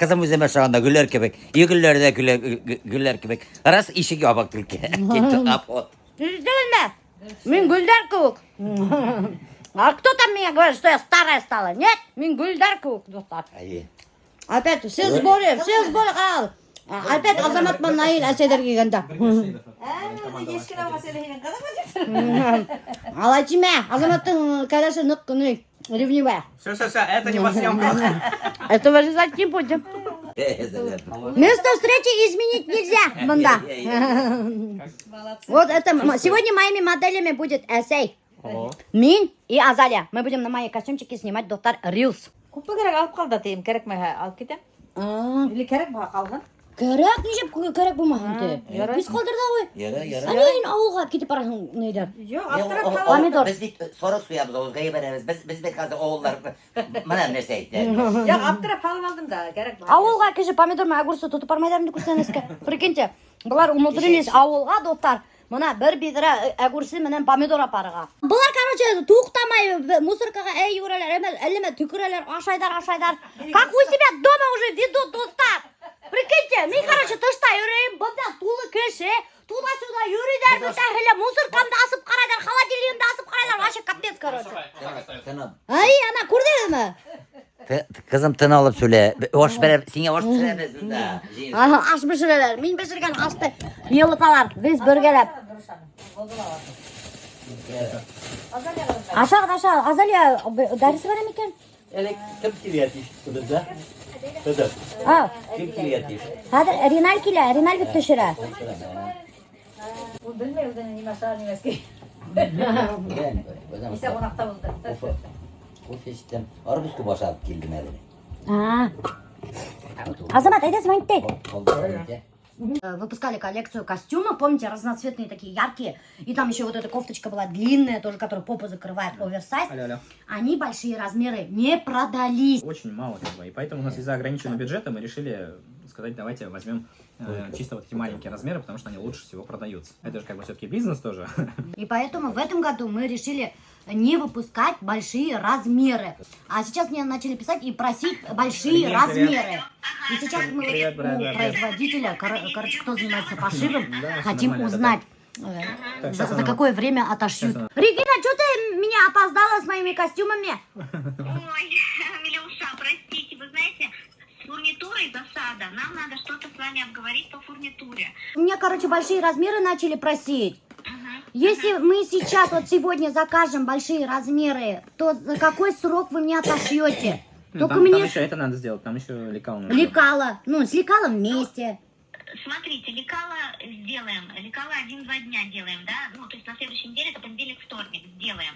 Kızım üzerime şu anda güller köpek. İyi güller de güller köpek. Раз ишек ябык түлке. Действительно, мен Гульдар кук. А кто там меня говорит, что я старая стала? Нет, мен Гульдар кук, достар. Опять все сборы қалады. Опять Азаматман Наил әсерлер келгенде. Ал айтыма, Азаматтың кәдесі нық күні ревнивая. Все, это не во съемках. Этого же не будем. Место встречи изменить нельзя, банда. Вот это, сегодня моими моделями будет Эсей, Мин и Азалия. Мы будем на мои костюмчики снимать доктор Рилс. Kuppa керек алып қалды деймін, керек ме алып кетем? Или керек ба қалған? Керек, нежеп керек болмағын те. Біз қалдырда ғой. Әнейін ауылға кетіп барасың нейдер. Жоқ, аптырап қалды. Помидор. Biz bir soru suyamız Oğuzga'yı veririz. Biz de kaldı oğullar. Bana ne seydi? Жоқ, аптырап қалып алдым да, керек ба? Ауылға кеше помидор мен огурцы тұтып бармайдарымды көрсеңізге. Прикиньте, бұлар умудрились ауылға достар. Мына бір бедра огурцы менен помидор апарыға. Бұлар, короче, туқтамай мусоркаға юралар, әлеме түкірелер, ашайдар. Как вы себя дома уже ведут, достар? Прикиньте, мен, короче, тышта жүрейін, бұнда тулы кеше, туда-сюда юридер, бұнда хеле мусоркамды асып қарайдар, холодильникімді асып қарайдар, вообще капец, короче. Ай, ана, көрдіңіз ме? Kızım tın alıp söyle. Hoş bere, sine hoş pişiremez bunda. Аш пішірелер, мен пішірген ашты елыталар, біз біргелеп. Aşağı, Azalya, dersi var mı iken? Kim kiriyatiş burada? Burada. Kim kiriyatiş? Hadi, Rinal bitti şura. Бұл білмей, одан неме шығар немеске. Есе қонақта болды. Kofe içtim. Arabusku boşaltıp geldim evine. Азамат, айда звонить ты. Oldu. Выпускали коллекцию костюмов, помните, разноцветные такие яркие. И там еще вот эта кофточка была длинная, тоже, которая попу закрывает, оверсайз. Они большие размеры не продались. Очень мало, как бы. И поэтому у нас из-за ограниченного бюджета мы решили сказать, давайте возьмем чисто вот эти маленькие размеры, потому что они лучше всего продаются. Это же как бы все-таки бизнес тоже. И поэтому в этом году мы решили не выпускать большие размеры. А сейчас мне начали писать и просить большие размеры. И сейчас мы у производителя, короче, кто занимается пошивом, хотим узнать, за какое время отошьют. Регина, что ты меня опоздала с моими костюмами? Ой, Милюша, простите, вы знаете, с фурнитурой засада. Нам надо что-то с вами обговорить по фурнитуре. У меня, короче, большие размеры начали просить. Если мы сейчас, вот сегодня закажем большие размеры, то за какой срок вы мне отошьете? Только Там мне еще это надо сделать, там еще лекало надо. лекало, ну, с лекалом вместе. Смотрите, лекало сделаем. Лекало 1-2 дня делаем, да? Ну, то есть на следующей неделе, это понедельник, вторник сделаем.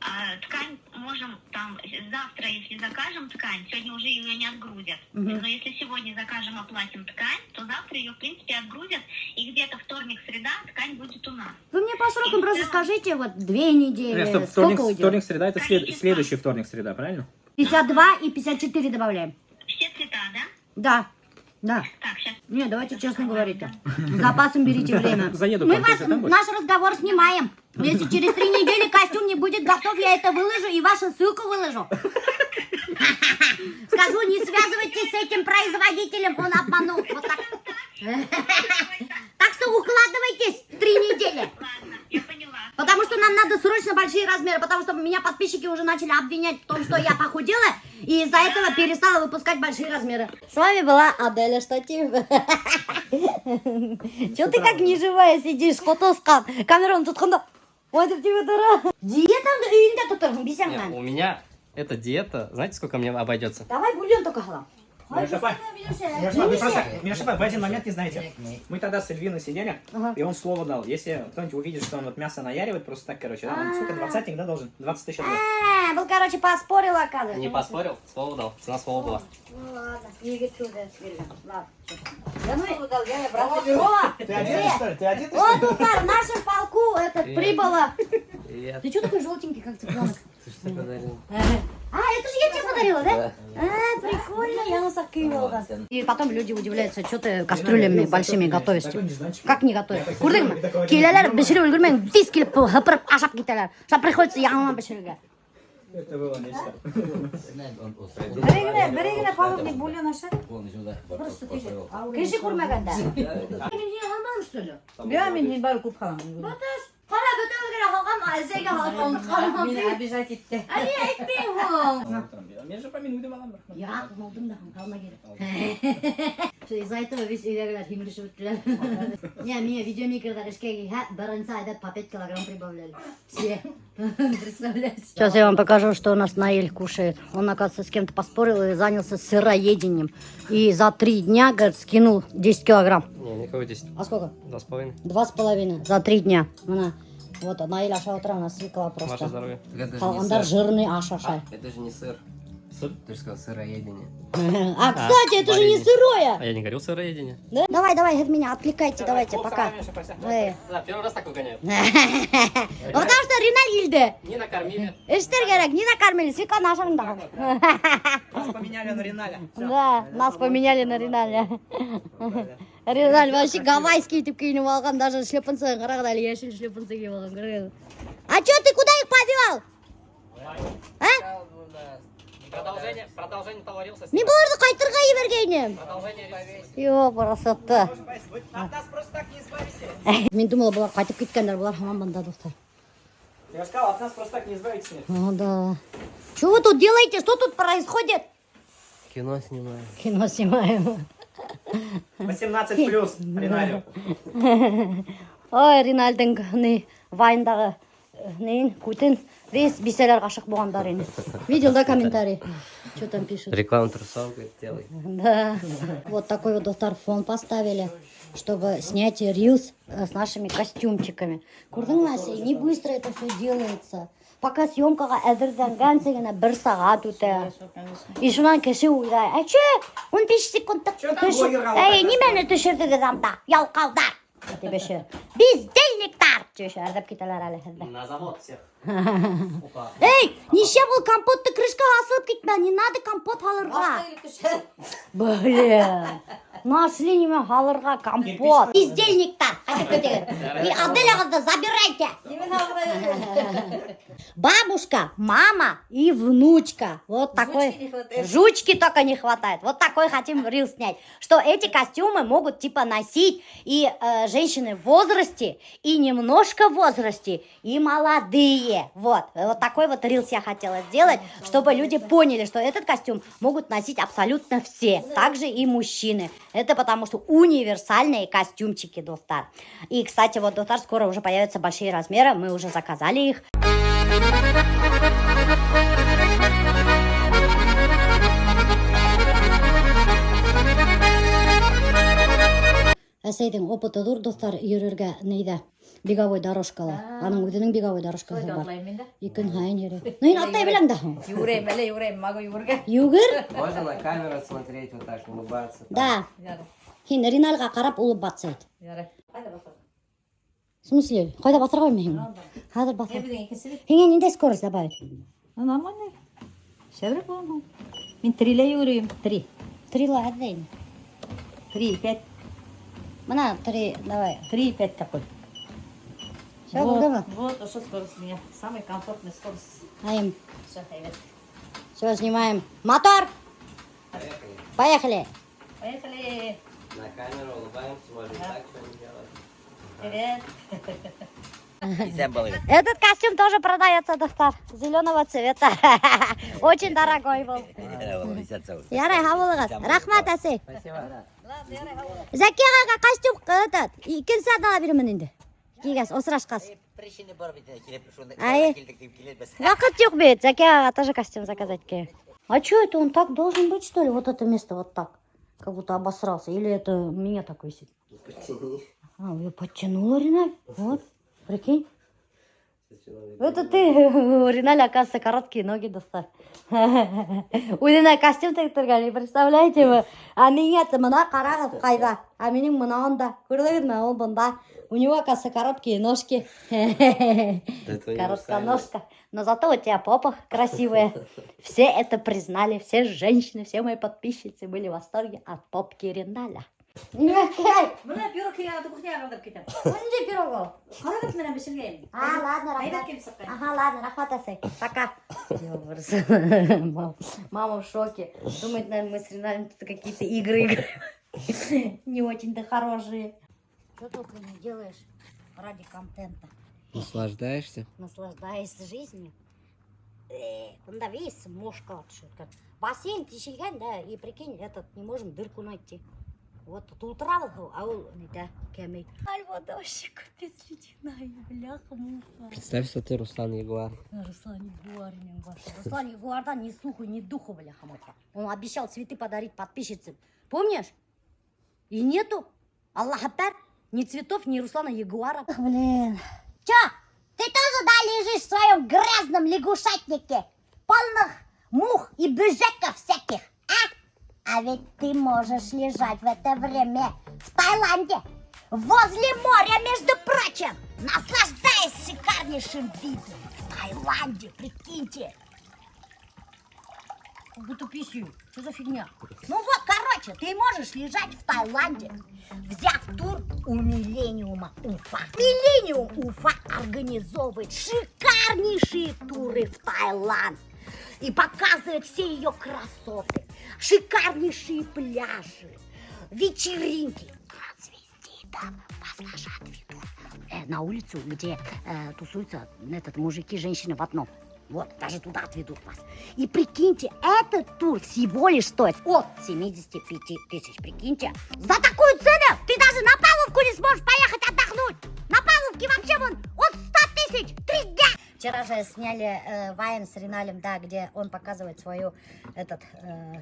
А ткань можем там завтра, если закажем ткань, сегодня уже ее не отгрузят. Но если сегодня закажем, оплатим ткань, то завтра ее, в принципе, отгрузят. И где-то вторник-среда ткань будет у нас. Вы мне по срокам просто скажите, вот 2 недели, Стоп, сколько уйдет? вторник-среда, это следующий вторник-среда, правильно? 52 и 54 добавляем. Все цвета, да? Да, да. Так, сейчас. Не, давайте честно говорите. С запасом берите время. Заеду, Мы к вам, вас, ты же там будешь? наш разговор снимаем. Если через 3 недели костюм не будет готов, я это выложу и вашу ссылку выложу. Скажу, не связывайтесь с этим производителем, он обманул. Вот так. Так что укладывайтесь в 3 недели. Ладно, я поняла. Потому что нам надо срочно большие размеры, потому что меня подписчики уже начали обвинять в том, что я похудела, и из-за этого перестала выпускать большие размеры. С вами была Аделя Штатив. Че ты как неживая сидишь, котоскан, камераны тұтқанда. Ой, деп тебе дара. Диетамды үйінде тұтырғын, бесеңнен. У меня эта диета, знаете, сколько мне обойдется? Давай бульон только халам. Мирошапа, в один момент не знаете. Мы тогда с Эльвиной сидели, и он слово дал. Если кто-нибудь увидит, что он вот мясо наяривает, просто так, короче, да, он сколько, 20-ник, да, должен? 20 тысяч рублей. Был, короче, поспорил, оказывается. Не поспорил, слово дал, цена слова была. Ну ладно, не чудо, ладно. Я ну дал, я брал. Ты один, что ли? Ты один? Вот, Тутар, в нашем полку прибыло. Привет. Ты что такой желтенький, как цыпленок? Ты что подарил? Это же я тебе подарила, да? Прикольно, я насакивала. И потом люди удивляются, что ты кастрюлями большими готовишь. Как не готовишь? Көрдің келелер бішіріп үлгірмең, тез келіп ғыпырып ашап кетелер. Что приходится яңынан бішіруге. Это было нечто. Берегine palık bulyon aşağı. Kişi kurmaganda. Beğenmedin bari kup kalan. Kara bütün gün halkam azega halkam kalmam. Beni abijat etti. Ali ekmeğim. Я же помянуть давала. Ya oldum da kalma geri. Şu из-за этого весь үйдегілер химірішіп өттілер. Не, мне видеомикердар ішкеге бірінші айда по 5 килограмм прибавляли. Все. Представляете? Сейчас я вам покажу, что у нас Наиль кушает. Он, оказывается, с кем-то поспорил и занялся сыроедением. И за 3 дня, говорит, скинул 10 килограмм. Не, никого 10. А сколько? 2,5. 2,5 за 3 дня. Она. Вот, Наиль аша утра у нас свекла Ваше просто. здоровье. Қалғандар жирный аша. Это же не сыр. Сыр? Ты же сказал сыроедение. А, кстати, это же не сырое. А я не говорил сыроедение. Да? Давай, от меня отвлекайте, давайте, пока. Да, первый раз так выгоняют. Потому что Риналь келді. Не накормили. Іштер керек, не накормили, свекла ашарыңдар. Нас поменяли на Реналя. Да, нас поменяли на Риналя. Риналь вообще гавайский тип киініп алған, даже шлепанцы қарағыда яшіл шлепанцы киіп алған. А чё ты куда их подвел? А? Продолжение товарился. Мен бұларды қайтырға ебергенім. Продолжение. Йо, парасатты. От нас просто так не избавитесь. Мен думала, бұлар қайтып кеткендер, бұлар хаман банда достар. Я сказал, от нас просто так не избавитесь. О, да. Что вы тут делаете? Что тут происходит? Кино снимаю. Кино снимаем. 18 плюс Реналю. Ой, Ринальдың не вайндағы нейін кутин весь беселер ғашық болғандар ені. Видел, да, комментарий? Что там пишут? Рекламу трусов, говорит, делай. Да. Вот такой вот, достар, фон поставили, чтобы снять рилс с нашими костюмчиками. Көрдіңіз, не быстро это все делается. Пока съемкаға әзірленген сегені 1 сағат өте. И шунан кеше ойдай. Че, 15 секундтық немені түшірдіңіз анда, ялқалдар. Тебе бездельниктар. Че, әрдеп кетелер әлі хізді. На завод всех. Эй, неше бұл компотты крышкаға асылып кетме, не надо компот халырға. Блин, нашли неме халырға компот. Бездельниктар. И Аделяғызды забирайте. Бабушка, мама и внучка. Вот такой. Жучки только не хватает. Вот такой хотим рил снять. Что эти костюмы могут типа носить и женщины в возрасте, и немножко в возрасте, и молодые. Вот такой вот рилс я хотела сделать, чтобы люди поняли, что этот костюм могут носить абсолютно все, также и мужчины. Это потому что универсальные костюмчики, достар. И, кстати, вот, достар, скоро уже появятся большие размеры, мы уже заказали их. Әсейдің опыты дұр, достар, үйрерге нейді? Беговой дорожкалы. Аның өзінің беговой дорожкасы бар. Екін хайын ері. Нейін аттай білің да? Юрейм, могу юрге. Югір? Можно на камеру смотреть, вот так, улыбаться. Да. Хин Риналға қарап ұлып батсайды. В смысле? Қойда батыр қоймайын? Хадыр батыр. Хинге нендей скорость добавить? Нормально. Шеврек болу. Мен 3-ле юрейм. 3. 3 ладно. 3, 5. Мына 3, давай. 3, 5 такой. Все, вот, вот, что скорость у меня. Самый комфортный скорость. Аим. Все, привет. Все, снимаем. Мотор! Поехали! Поехали. На камеру улыбаемся, можем так что-нибудь делать. Привет. Этот костюм тоже продается, достар. Зеленого цвета. Очень дорогой был. Ярай, хавылығыз. Рахмат, әсей. Зәке ағаға костюм этот. Икенсі адала беремін енді. Кигәс, осырашқас. Вақыт жоқ бет. Зәке ағаға тоже костюм заказать керек. А что это, он так должен быть, что ли? Вот это место вот так. Как будто обосрался. Или это меня так висит? А, я подтянула, Риналь. Вот, прикинь. Это ты, у Риналя, оказывается, короткие ноги достал. У Риналя костюм тіктірген, представляете вы? А меня-то мына қарағыз қайда? А менің мынауында. Көрдіңіз ме, ол бұнда. У него, оказывается, короткие ножки. Короткая ножка. Но зато у тебя попа красивая. Все это признали, все женщины, все мои подписчицы были в восторге от попки Риналя. Мына пирог ягоды кухняға қалдырып кетем. Қандай пирогы? Қарағат менен пішірген. Ладно, Айдап рахмат. келіп сыққан. Ага, ладно, рахмат Асай. Пока. Мама в шоке. Думает, наверное, мы с Реналем тут какие-то игры играем. Не очень-то хорошие. Что только не делаешь ради контента. Наслаждаешься? Наслаждаешься жизнью. Куда весь мошка отшутка. Бассейн тишельган, да, и прикинь, этот, не можем дырку найти. Вот тут утравал, а он, да, кемей. Альва дождик, капец, ледяная, бляха-муха. Представь, что ты Руслан Ягуар. Руслан Ягуар, Руслан Ягуардан ни слуху, ни духу, бляха-муха. Он обещал цветы подарить подписчицам. Помнишь? И нету. Аллах Акбар. Ни цветов, ни Руслана Ягуара. Блин. Чё? Ты тоже, да, лежишь в своем грязном лягушатнике? Полных мух и бюджетов всяких, а? А ведь ты можешь лежать в это время в Таиланде, возле моря, между прочим, наслаждаясь шикарнейшим видом. В Таиланде, прикиньте. Как будто писью. Что за фигня? Ну вот, короче, ты можешь лежать в Таиланде, взяв тур у Миллениума Уфа. Миллениум Уфа организовывает шикарнейшие туры в Таиланд и показывает все ее красоты, шикарнейшие пляжи, вечеринки. Трансвеститов возложат ведут на улицу, где тусуются мужики, женщины в одном. Вот, даже туда отведут вас. И прикиньте, этот тур всего лишь стоит от 75 тысяч, прикиньте. За такую цену ты даже на Павловку не сможешь поехать отдохнуть. На Павловке вообще вон от 100 тысяч 3 дня. Вчера же сняли вайн с Реналем, да, где он показывает свою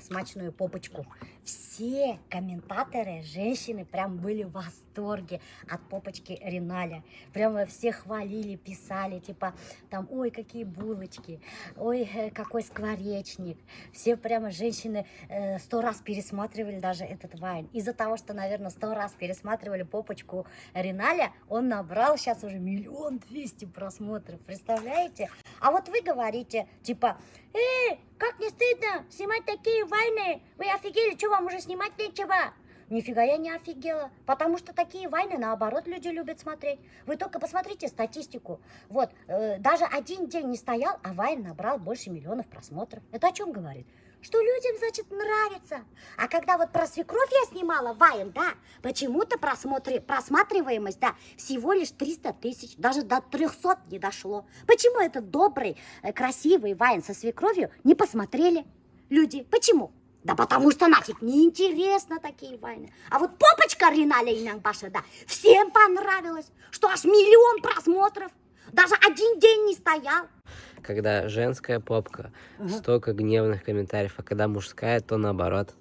смачную попочку. Все комментаторы, женщины, прям были в восторге от попочки Реналя. Прямо все хвалили, писали, типа, там, ой, какие булочки, ой, какой скворечник. Все прямо женщины 100 раз пересматривали даже этот вайн. Из-за того, что, наверное, 100 раз пересматривали попочку Реналя, он набрал сейчас уже 1 200 000 просмотров. Представляете? А вот вы говорите, типа, как не стыдно снимать такие вайны? Вы офигели, что вам уже снимать нечего? Нифига я не офигела, потому что такие вайны, наоборот, люди любят смотреть. Вы только посмотрите статистику. Вот, даже один день не стоял, а вайн набрал больше 1 000 000 просмотров. Это о чем говорит? Что людям, значит, нравится. А когда вот про свекровь я снимала вайн, да, почему-то просматриваемость, да, всего лишь 300 тысяч, даже до 300 не дошло. Почему этот добрый, красивый вайн со свекровью не посмотрели люди? Почему? Да потому что нафиг неинтересно такие вайны. А вот попочка Реналя Инанбаша, да, всем понравилось, что аж 1 000 000 просмотров. Даже один день не стоял. Когда женская попка, столько гневных комментариев, а когда мужская, то наоборот.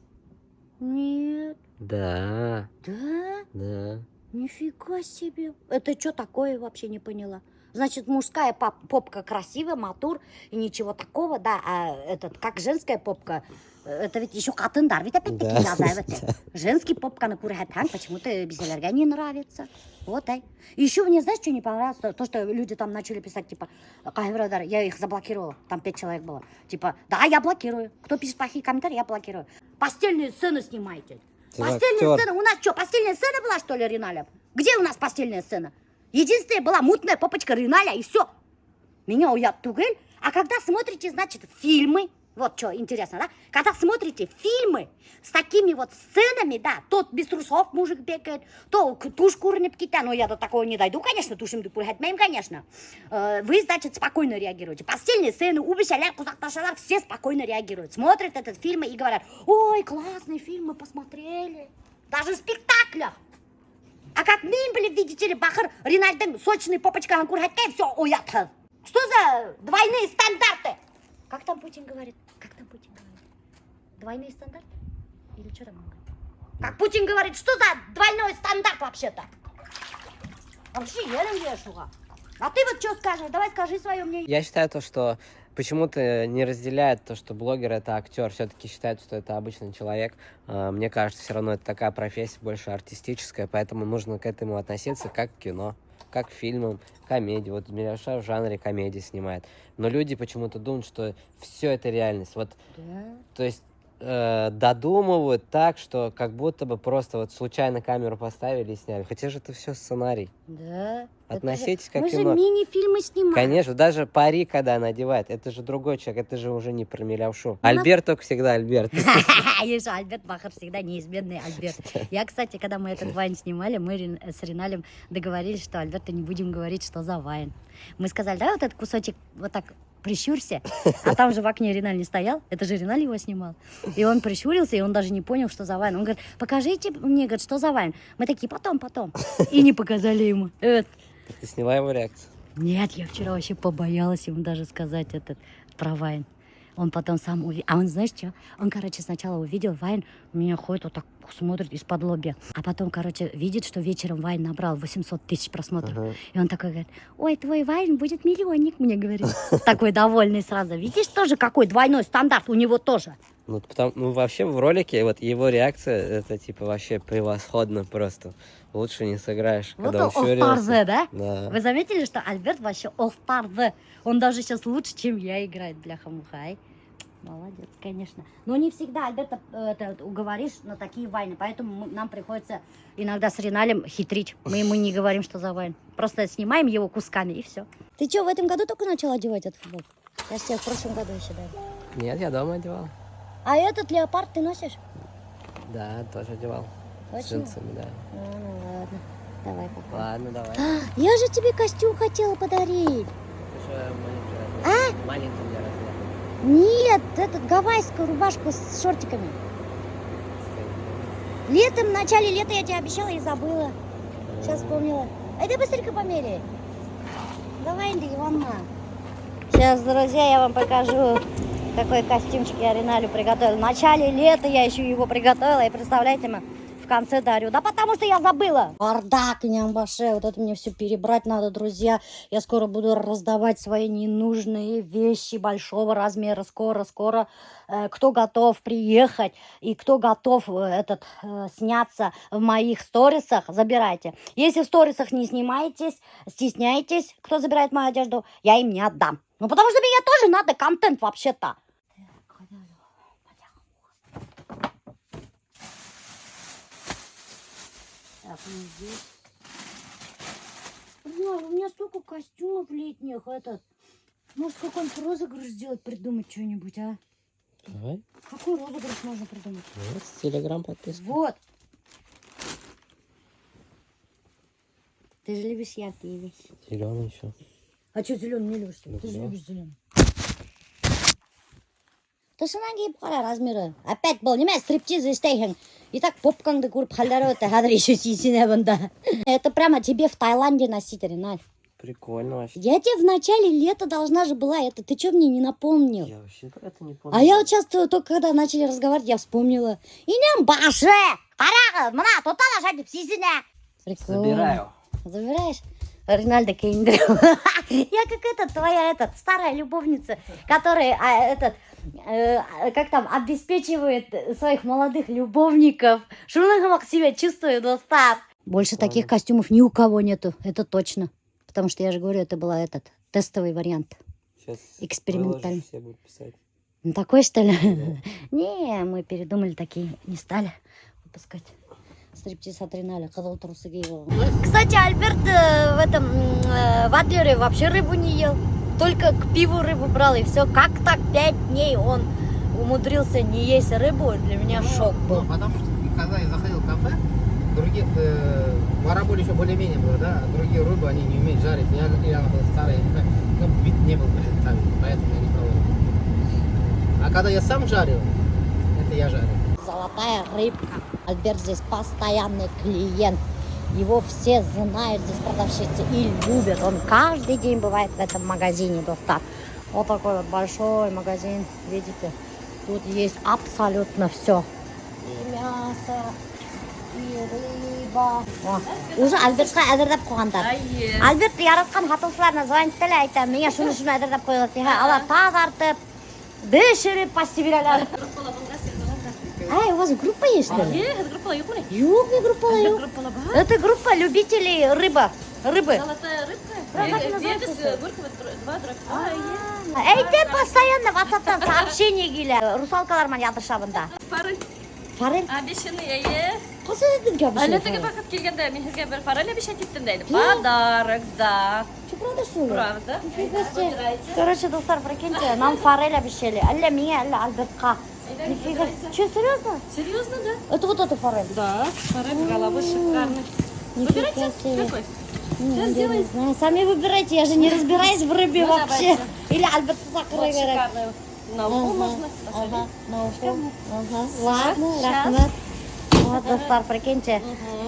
Нет. Да. Да? Да. Нифига себе. Это что такое, вообще не поняла. Значит, мужская попка красивая, матур, и ничего такого, да, а как женская попка, это ведь еще катындар, ведь опять-таки язывает. Женский попка на кургатан почему-то безалерга не нравится. Вот, ай. Еще мне, знаешь, что не понравилось? То, что люди там начали писать, типа, Кайврадар, я их заблокировала, там 5 человек было. Типа, да, я блокирую. Кто пишет плохие комментарии, я блокирую. Постельные сцены снимайте. Постельные сцены, у нас что, постельная сцена была, что ли, Реналя? Где у нас постельная сцена? Единственная была мутная попочка Реналя, и все. Меня уят тугель. А когда смотрите, значит, фильмы, вот что интересно, да? Когда смотрите фильмы с такими вот сценами, да, тот без трусов мужик бегает, то туш курнет кита, но я до такого не дойду, конечно, тушим дупульгатмеем, конечно. Вы, значит, спокойно реагируете. Постельные сцены, убежали, кузакташалар, все спокойно реагируют. Смотрят этот фильм и говорят, ой, классный фильм, мы посмотрели. Даже в спектаклях. А как были, видите ли, Бахар, Ренальден, сочный попочка, Анкурхатте, все, уят. Что за двойные стандарты? Как там Путин говорит? Как там Путин говорит? Двойные стандарты? Или что там он говорит? Как Путин говорит, что за двойной стандарт вообще-то? Вообще, я шуга. А ты вот что скажешь? Давай скажи свое мнение. Я считаю то, что почему-то не разделяют то, что блогер — это актер. Все-таки считают, что это обычный человек. Мне кажется, все равно это такая профессия больше артистическая, поэтому нужно к этому относиться как к кино, как к фильмам, комедии. Вот Миляша в жанре комедии снимает. Но люди почему-то думают, что все это реальность. Вот, Да. то есть додумывают так, что как будто бы просто вот случайно камеру поставили и сняли. Хотя же это все сценарий. Да. Относитесь это как мы же кино. мини-фильмы снимаем. Конечно, даже пари, когда она одевает, это же другой человек, это же уже не про Милявшу. Альберт только всегда Альберт. Есть же Альберт Бахар, всегда неизменный Альберт. Я, кстати, когда мы этот вайн снимали, мы с Риналем договорились, что Альберту не будем говорить, что за вайн. Мы сказали, давай вот этот кусочек вот так прищурься, а там же в окне Риналь не стоял, это же Риналь его снимал. И он прищурился, и он даже не понял, что за вайн. Он говорит, покажите мне, говорит, что за вайн. Мы такие, потом. И не показали ему. Ты сняла его реакцию? Нет, я вчера вообще побоялась ему даже сказать этот про вайн. Он потом сам увидел. А он, знаешь что? Он, короче, сначала увидел вайн, меня ходит вот так, смотрит из-под лобья. А потом, короче, видит, что вечером вайн набрал 800 тысяч просмотров. И он такой говорит, ой, твой вайн будет миллионник, мне говорит. Такой довольный сразу. Видишь, тоже какой двойной стандарт у него тоже. Ну, вообще в ролике вот его реакция, это типа вообще превосходно просто. Лучше не сыграешь. Вот когда он он All-Star, да? Да. Вы заметили, что Альберт вообще All-Star? Он даже сейчас лучше, чем я играет, бляха-муха. Молодец, конечно. Но не всегда Альберта уговоришь на такие вайны, поэтому нам приходится иногда с Риналем хитрить. Мы ему не говорим, что за вайн. Просто снимаем его кусками и все. Ты что, в этом году только начал одевать этот футбол? Я же тебе в прошлом году еще дал. Нет, я дома одевал. А этот леопард ты носишь? Да, тоже одевал. С Точно? джинсами, да. Ну ладно. Давай пока. Ладно, давай. Я же тебе костюм хотела подарить. Ты же маленький. Маленький для размера. Нет, этот гавайскую рубашку с шортиками. Летом, в начале лета я тебе обещала и забыла. Сейчас вспомнила. Ай, да быстренько померяй. Давай, Индрик Ивановна. Сейчас, друзья, я вам покажу, какой костюмчик я Риналю приготовила. В начале лета я еще его приготовила. И представляете, в конце дарю. Да потому что я забыла. Бардак, нямбаше. Вот это мне все перебрать надо, друзья. Я скоро буду раздавать свои ненужные вещи большого размера. Скоро. Кто готов приехать и кто готов сняться в моих сторисах, забирайте. Если в сторисах не снимаетесь, стесняетесь, кто забирает мою одежду, я им не отдам. Ну потому что мне тоже надо контент вообще-то. Так, ну здесь. Ой, у меня столько костюмов летних, может, какой-нибудь розыгрыш сделать, придумать что-нибудь, а? Давай. Какой розыгрыш можно придумать? Вот, Телеграм подписка. Вот. Ты же любишь яркие вещи. Зеленый еще. А что зеленый не любишь? Ну, Ты же да. любишь зеленый. Тышынан киіп размеры. Опять был, неме стриптиз істейхің. И так попкаңды көріп халдары өтті. Хадыр еще сисіне бұнда. Это прямо тебе в Таиланде носить, Риналь. Прикольно вообще. Я тебе в начале лета должна же была это. Ты что мне не напомнил? Я вообще про это не помню. А я вот сейчас только когда начали разговаривать, я вспомнила. Инем башы! Қарағы, мына тотала жайдып сисіне. Забираю. Забираешь? Ринальдо Кейндрю. Я как твоя старая любовница, которая как там, обеспечивает своих молодых любовников. Шумных себя чувствую, достав. Больше таких костюмов ни у кого нету, это точно. Потому что я же говорю, это был тестовый вариант. Сейчас Экспериментальный. все будут писать. Ну, такой, что ли? Не, мы передумали, такие не стали выпускать. Стриптиз от Риналя, когда трусы геевал. Кстати, Альберт в Адлере вообще рыбу не ел. Только к пиву рыбу брал, и все. Как так 5 дней он умудрился не есть рыбу? Для меня шок был. Потому что, когда я заходил в кафе, других бараболь еще более-менее было, да? Другие рыбы, они не умеют жарить. Или она была старая, вид не был, поэтому я не пробовал. А когда я сам жарил, это я жарил. Золотая рыбка. Альберт здесь постоянный клиент. Его все знают, здесь продавщицы и любят. Он каждый день бывает в этом магазине, доктор. Вот такой вот большой магазин, видите. Тут есть абсолютно все. И мясо, и рыба. Уже Альбертқа әзірлеп қойғандар. Альберт яратқан хатушыларына звонитель айтам. Менге шуны әзірлеп қойған. Алар тазартып, бешіріп пасти берелер. У вас группа есть, что ли? Нет, это группа Юкуни. Юг, не группа, юг. Группа Лаба. Это группа любителей рыбы. Золотая рыбка. Эй, ты постоянно WhatsApp'tan сообщение келеді. Русалкалармен ядыршабында. Форель? Обещанный, е. Қоса дедің ке обещанный? Әлетіге бақыт келгенде мен сізге бір форель обещать еттім дейді. Подарок, да. Что, правда, что ли? Правда. Нифига себе. Короче, достар, прикиньте, нам форель обещали. Алля меня, алля Альбертка. Нифига. Че, серьезно? Серьезно, да? Это вот эта форель? Да. Форель головы шикарный. Нифига себе. Какой? Сейчас не знаю. Сами выбирайте, я же не разбираюсь в рыбе вообще. Или Альберт закрой. Шикарный. На уху можно посадить. На уху. Ладно, рахмет. Вот, достар, прикиньте.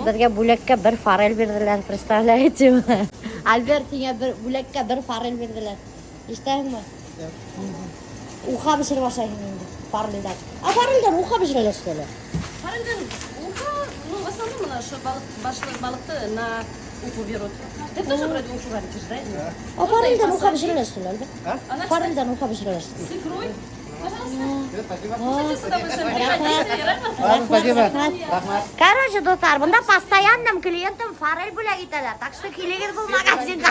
Бізге бүлекке бір форель берділер, представляете ме? Альберт, тебе бүлекке бір форель берділер. Естайын ма? Уха пішіріп ашайын енді, форельден. А форельден уха пішірілер что ли? Форельден ухо, ну, в основном у нас что балықты на уху берут. Ты тоже вроде уху варишь, да? А форельден уха пішірілер что ли, Альберт? Форельден уха пішірілер что ли? С икрой. Короче, достар, бұнда постоянным клиентам форель бөлек етелер. Так что келегіз бұл магазинға.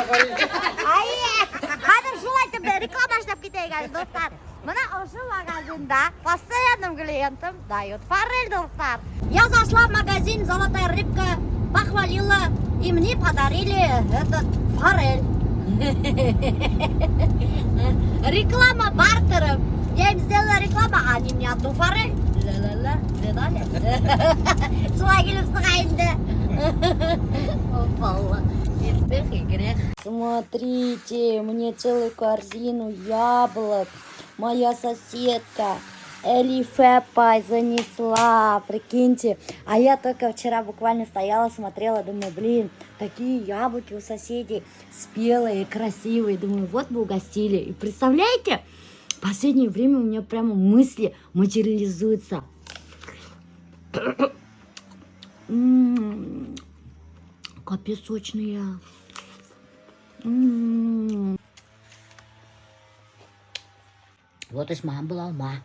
Қазір жолайтып реклама аштап кетейік, достар. Мына осы магазинда постоянным клиентам дают форель, достар. Я зашла в магазин «Золотая рыбка», похвалила, и мне подарили этот форель. Реклама бартером. Я им сделала рекламу, а они мне одну форель. Ла-ла-ла, не дали. Шлагелев срайнда. Упала. И смех, и грех. Смотрите, мне целую корзину яблок моя соседка Элифепа занесла, прикиньте. А я только вчера буквально стояла, смотрела, думаю, блин, такие яблоки у соседей спелые, красивые. Думаю, вот бы угостили. И представляете, в последнее время у меня прямо мысли материализуются. Капец сочные. Вот и с мамой была ума.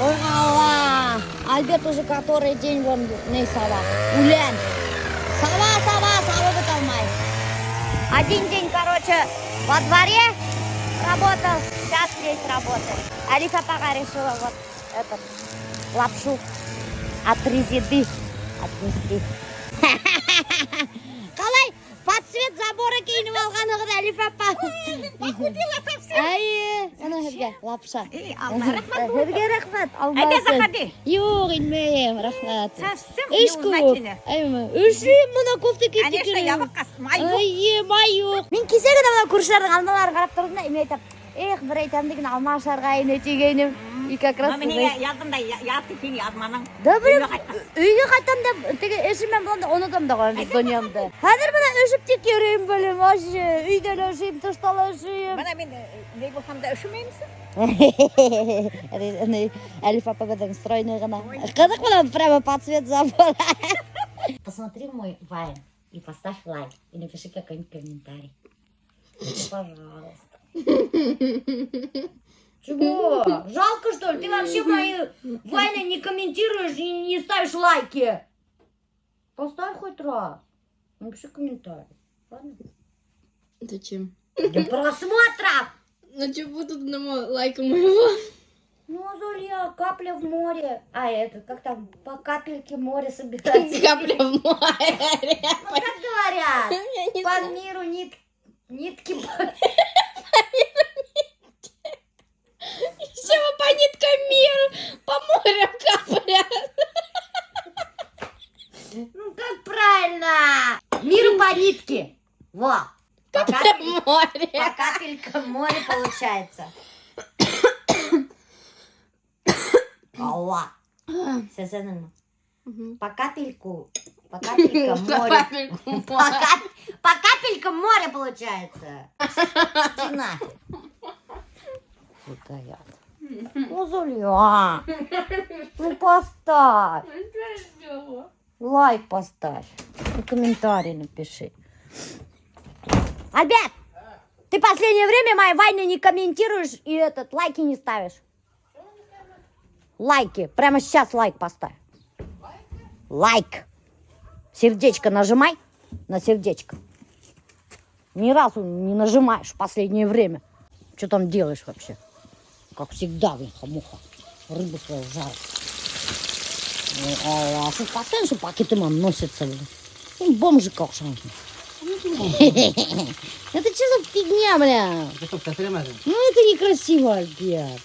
Ой, Алла! Альберт уже который день вон не сова. Улен. Сова быталмай. Один день, короче, во дворе работал, сейчас здесь работает. Алиса пока решила вот этот лапшу от резиды отнести. Қалай, под цвет забора кейініп алған оғын Алифа апа. Похудела совсем. Ай, ана хізге лапша. Хізге рахмат. Әйде заходи. Йоқ, инмейім, рахмат. Совсем Иш көп. Үшім мұна кофта кетті Конечно, керем. яблоко майық. Ай, майық. Мен кесегіде мұна көршілердің алмаларын қарап тұрдым да, еме айтам. Эх, бір айтам деген алма ашарға етегенім. И как раз... Мен ядым да, яты кейін ядманың. Да, білем, үйге қайтам да, теге ешімен болғанда ұнытам да қойым Сонямды. Қазір мұна өшіп тек керейім білем, ашы, үйден өшейім, тұштал өшейім. Бана мен не болсам да өшімеймісің? Алиф апа бәдің стройный ғана. Қызық білем, прямо под цвет забора. Посмотри мой вайн и поставь лайк. И напиши какой-нибудь комментарий. Пожалуйста. Чего? Жалко, что ли? Ты вообще мои войны не комментируешь и не ставишь лайки. Поставь хоть раз. Напиши комментарий. Ладно? Зачем? Для просмотров. Ну что будут на лайка моего? Ну, Зулья, капля в море. А это, как там, по капельке море собирается. Капля в море. Ну, как говорят, по миру нитки. Все по ниткам миру, по морям капля. Ну, как правильно? Миру по нитке. Во. По капелькам море получается. Алла. Сезонно. По капелькам море. По капелькам море получается. Нафиг. Стоят. Ну, Зулья. Ну, поставь. Лайк поставь. И комментарий напиши. Альберт, ты в последнее время мои войны не комментируешь и лайки не ставишь. Лайки. Прямо сейчас лайк поставь. Лайк. Сердечко нажимай на сердечко. Ни разу не нажимаешь в последнее время. Что там делаешь вообще? Как всегда, блин, хамуха. Рыбу свою жарит. А что постоянно, что пакеты мам носятся, блин. Бомжи кошмар. Это что за фигня, бля? Это что, совсем это? Ну это некрасиво, Альберт.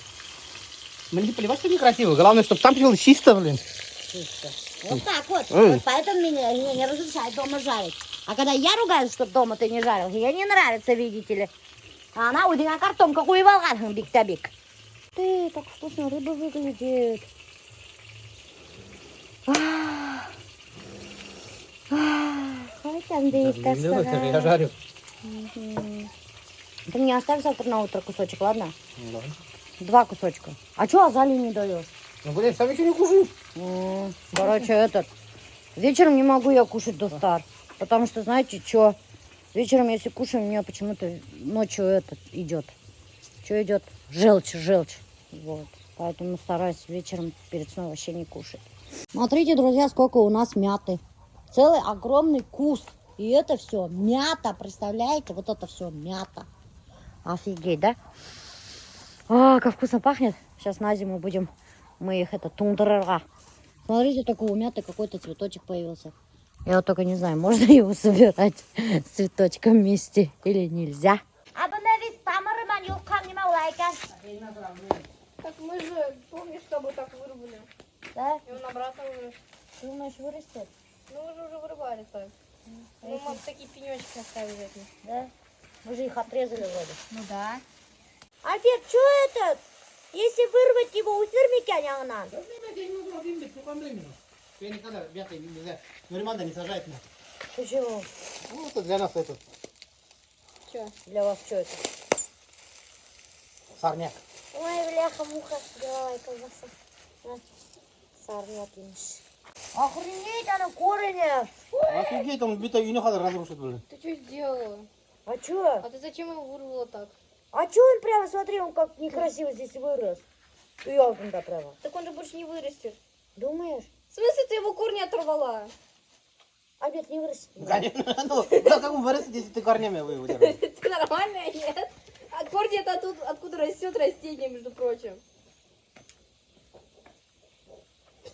Мне плевать, что некрасиво. Главное, чтобы там было чисто, блин. Чисто. Вот так вот. Вот поэтому мне не разрешают дома жарить. А когда я ругаюсь, чтобы дома ты не жарил, ей не нравится, видите ли. А она уйди на картон, какой волган, бик-табик. Ты, так вкусно рыба выглядит. Я жарю. Ты мне оставь завтра на утро кусочек, ладно? Да. 2 кусочка. А что Азалии не даешь? Ну, блин, сам еще не кушаю. Короче, вечером не могу я кушать дофтар. Потому что, знаете, что? Вечером, если кушаю, у меня почему-то ночью идет. Что идет? Желчь. Вот. Поэтому стараюсь вечером перед сном вообще не кушать. Смотрите, друзья, сколько у нас мяты. Целый огромный куст. И это все мята, представляете? Вот это все мята. Офигеть, да? А, как вкусно пахнет. Сейчас на зиму будем мы их тундрера. Смотрите, такой у мяты какой-то цветочек появился. Я вот только не знаю, можно его собирать с цветочком вместе или нельзя. Так мы же, помнишь, с тобой так вырубили? Да? И он обратно вырос. Ты думаешь, вырастет? Ну, мы же уже вырывали так. Ну, мы такие пенечки оставили от них. Да? Мы же их отрезали вроде. Ну да. Альберт, что это? Если вырвать его, усермики она. Я никогда, ребята, нельзя. Нуриманда не сажает меня. Почему? Ну, это для нас это. Что? Для вас что это? Сорняк. Ой, бляха-муха, давай, колбаса. Сорняк имеешь. Охренеть, она корень. Офигеть, он бито и не разрушит, блин. Ты что сделала? А что? А ты зачем его вырвала так? А что он прямо, смотри, он как некрасиво здесь вырос. И я туда прямо. Так он же больше не вырастет. Думаешь? В смысле ты его корни оторвала? Обед не вырастет. Конечно, ну, как он вырастет, если ты корнями выдержишь? Ты нормальная, нет? А корни это откуда растет растение, между прочим.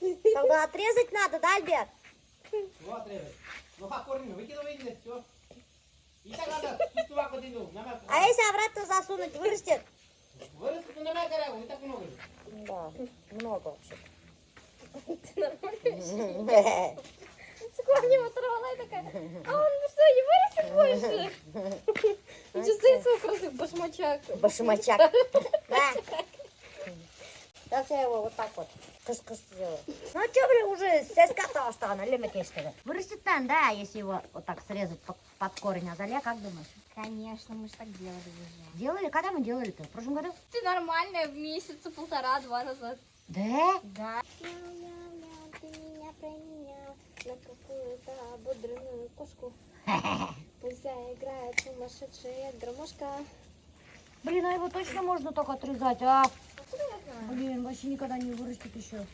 Тогда отрезать надо, да, Альберт? Ну, отрезать. Ну, как корни, выкидывай здесь, все. И так надо, чувак, вот иду. А если обратно засунуть, вырастет? Вырастет, ну, давай корягу, и так много. Да, много вообще. Ты нормальная? С корнем оторвала и такая, а он что, не вырастет больше? Ничего, стоит свой красный башмачак. Башмачак. Да. Сейчас я его вот так вот кыш-кыш сделаю. Ну что, блин, уже сескатого, что она лемекешка. Вырастет там, да, если его вот так срезать под корень. Азалия, как думаешь? Конечно, мы же так делали уже. Делали? Когда мы делали-то? В прошлом году? Ты нормальная в месяца 1,5-2 назад. Да? Да. Ты меня променял на какую-то ободранную кошку. Пусть заиграет сумасшедшая гармошка. Блин, а его точно можно так отрезать, а? Блин, вообще никогда не вырастет еще.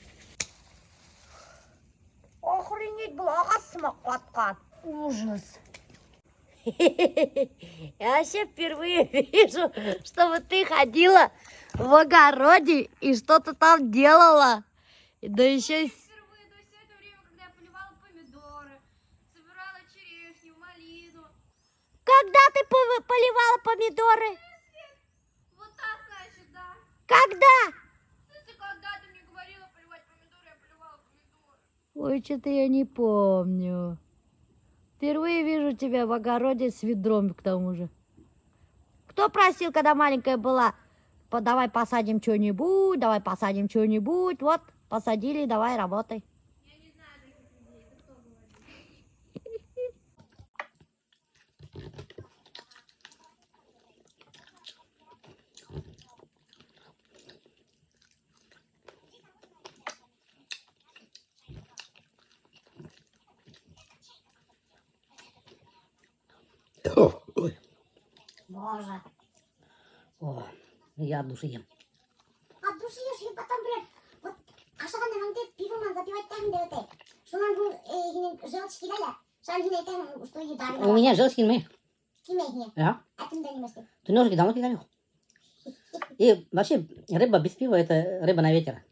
Охренеть, благосмок каткан. Ужас. Я вообще впервые вижу, чтобы ты ходила в огороде и что-то там делала. Да еще... Впервые, то есть все это время, когда я поливала помидоры, собирала черешню, малину. Когда ты поливала помидоры? Вот так, значит, да. Когда? Ты когда ты мне говорила поливать помидоры, я поливала помидоры. Ой, что-то я не помню. Впервые вижу тебя в огороде с ведром к тому же. Кто просил, когда маленькая была, давай посадим что-нибудь, давай посадим что-нибудь. Вот, посадили, давай, работай. Я не знаю таких людей, это кто говорит? Боже. О, я от души ем. От души ешь, и потом, блядь, вот, ашаған нағанды пивомен запивать тағын деп өте. Шунан бұл желчь кидали, шан жіне айтам, что едали. У меня желчки мы. Ja. Ты ножики давно кидаешь? И вообще рыба без пива это рыба на ветер.